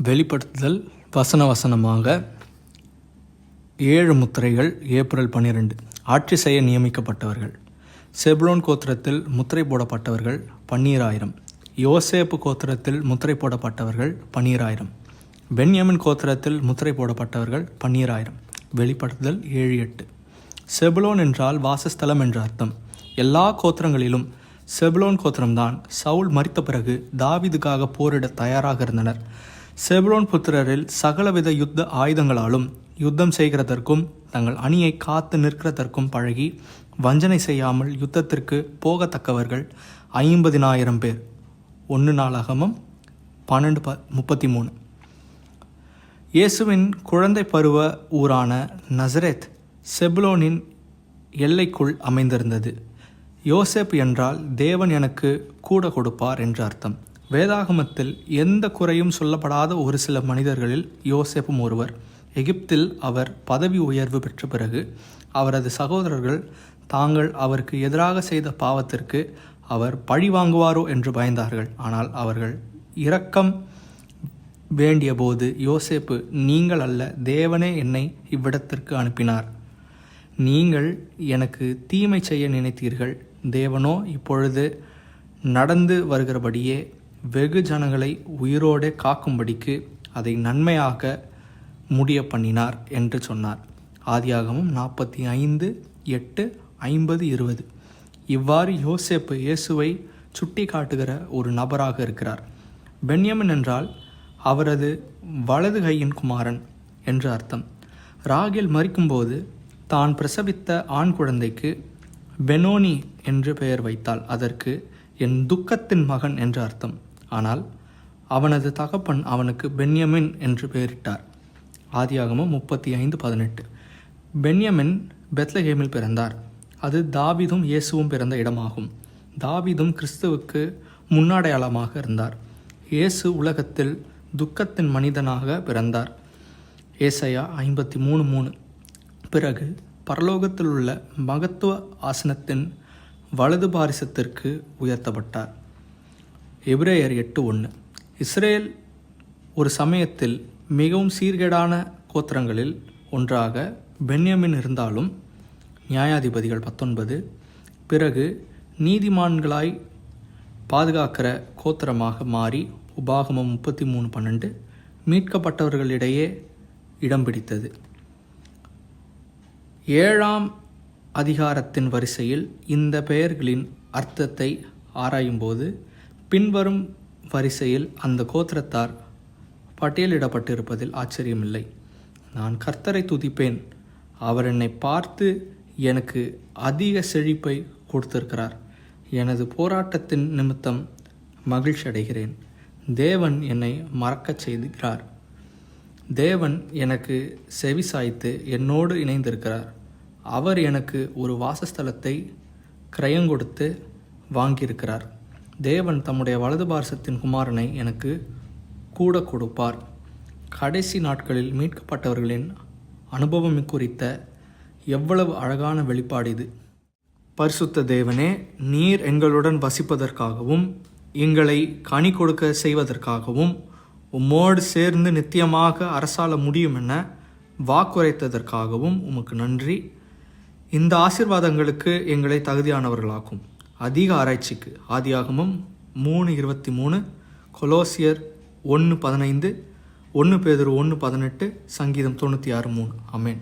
வெளிப்படுத்துதல் வசனமாக 7 முத்திரைகள். ஏப்ரல் 12. ஆட்சி செய்ய நியமிக்கப்பட்டவர்கள். செபுலோன் கோத்திரத்தில் முத்திரை போடப்பட்டவர்கள் 12000. யோசேப்பு கோத்திரத்தில் முத்திரை போடப்பட்டவர்கள் 12000. பென்யமின் கோத்திரத்தில் முத்திரை போடப்பட்டவர்கள் 12000. வெளிப்படுத்துதல் 7:8. செபுலோன் என்றால் வாசஸ்தலம் என்ற அர்த்தம். எல்லா கோத்திரங்களிலும் செபுலோன் கோத்திரம்தான் சவுல் மரித்த பிறகு தாவீதுக்காக போரிட தயாராக இருந்தனர். செபுலோன் புத்திரரில் சகலவித யுத்த ஆயுதங்களாலும் யுத்தம் செய்கிறதற்கும் தங்கள் அணியை காத்து நிற்கிறதற்கும் பழகி வஞ்சனை செய்யாமல் யுத்தத்திற்கு போகத்தக்கவர்கள் 50,000 பேர். 1 நாளாகமம் 12:33. இயேசுவின் குழந்தை பருவ ஊரான நசரேத் செபுலோனின் எல்லைக்குள் அமைந்திருந்தது. யோசேப்பு என்றால் தேவன் எனக்கு கூட கொடுப்பார் என்று அர்த்தம். வேதாகமத்தில் எந்த குறையும் சொல்லப்படாத ஒரு சில மனிதர்களில் யோசேப்பும் ஒருவர். எகிப்தில் அவர் பதவி உயர்வு பெற்ற பிறகு அவரது சகோதரர்கள் தாங்கள் அவருக்கு எதிராக செய்த பாவத்திற்கு அவர் பழி வாங்குவாரோ என்று பயந்தார்கள். ஆனால் அவர்கள் இரக்கம் வேண்டிய போது யோசேப்பு, நீங்கள் அல்ல, தேவனே என்னை இவ்விடத்திற்கு அனுப்பினார். நீங்கள் எனக்கு தீமை செய்ய நினைத்தீர்கள், தேவனோ இப்பொழுது நடந்து வருகிறபடியே வெகு ஜனங்களை உயிரோடு காக்கும்படிக்கு அதை நன்மையாக முடிய பண்ணினார் என்று சொன்னார். ஆதியாகமம் 45:8, 50, 20. இவ்வாறு யோசேப்பு இயேசுவை சுட்டி காட்டுகிற ஒரு நபராக இருக்கிறார். பென்யமின் என்றால் அவரது வலது கையின் குமாரன் என்று அர்த்தம். ராகேல் மரிக்கும்போது தான் பிரசவித்த ஆண் குழந்தைக்கு பெனோனி என்று பெயர் வைத்தாள். அதற்கு என் துக்கத்தின் மகன் என்று அர்த்தம். ஆனால் அவனது தகப்பன் அவனுக்கு பென்யமின் என்று பெயரிட்டார். ஆதியாகமம் 35:18. பென்யமின் பெத்லகேமில் பிறந்தார். அது தாவீதும் இயேசுவும் பிறந்த இடமாகும். தாவீதும் கிறிஸ்துவுக்கு முன்னடையாளமாக இருந்தார். இயேசு உலகத்தில் துக்கத்தின் மனிதனாக பிறந்தார். ஏசாயா 53:3. பிறகு பரலோகத்தில் உள்ள மகத்துவ ஆசனத்தின் வலது பாரிசத்திற்கு உயர்த்தப்பட்டார். எபிரேயர் 8:1. இஸ்ரேல் ஒரு சமயத்தில் மிகவும் சீர்கேடான கோத்திரங்களில் ஒன்றாக பென்யமின் இருந்தாலும் நியாயாதிபதிகள் 19. பிறகு நீதிமான்களாய் பாதுகாக்கிற கோத்திரமாக மாறி உபாகமம் 33:12 மீட்கப்பட்டவர்களிடையே இடம் பிடித்தது. 7ஆம் அதிகாரத்தின் வரிசையில் இந்த பெயர்களின் அர்த்தத்தை ஆராயும்போது பின்வரும் வரிசையில் அந்த கோத்திரத்தார் பட்டியலிடப்பட்டிருப்பதில் ஆச்சரியமில்லை. நான் கர்த்தரை துதிப்பேன், அவர் என்னை பார்த்து எனக்கு அதிக செழிப்பை கொடுத்திருக்கிறார். எனது போராட்டத்தின் நிமித்தம் மகிழ்ச்சி அடைகிறேன். தேவன் என்னை மறக்கச் செய்கிறார். தேவன் எனக்கு செவி சாய்த்து என்னோடு இணைந்திருக்கிறார். அவர் எனக்கு ஒரு வாசஸ்தலத்தை கிரயங்கொடுத்து வாங்கியிருக்கிறார். தேவன் தம்முடைய வலது பார்சத்தின் குமாரனை எனக்கு கூட கொடுப்பார். கடைசி நாட்களில் மீட்கப்பட்டவர்களின் அனுபவம் குறித்த எவ்வளவு அழகான வெளிப்பாடு இது! பரிசுத்த தேவனே, நீர் எங்களுடன் வசிப்பதற்காகவும் எங்களை கனி கொடுக்க செய்வதற்காகவும் உம்மோடு சேர்ந்து நித்தியமாக அரசாள முடியும் என வாக்குரைத்ததற்காகவும் உமக்கு நன்றி. இந்த ஆசீர்வாதங்களுக்கு எங்களை தகுதியானவர்களாக்கும். அதிக ஆராய்ச்சிக்கு ஆதியாகமம் 3:23, கொலோசியர் 1:15, 1 பேதுரு 1:18, சங்கீதம் 96:3. ஆமென்.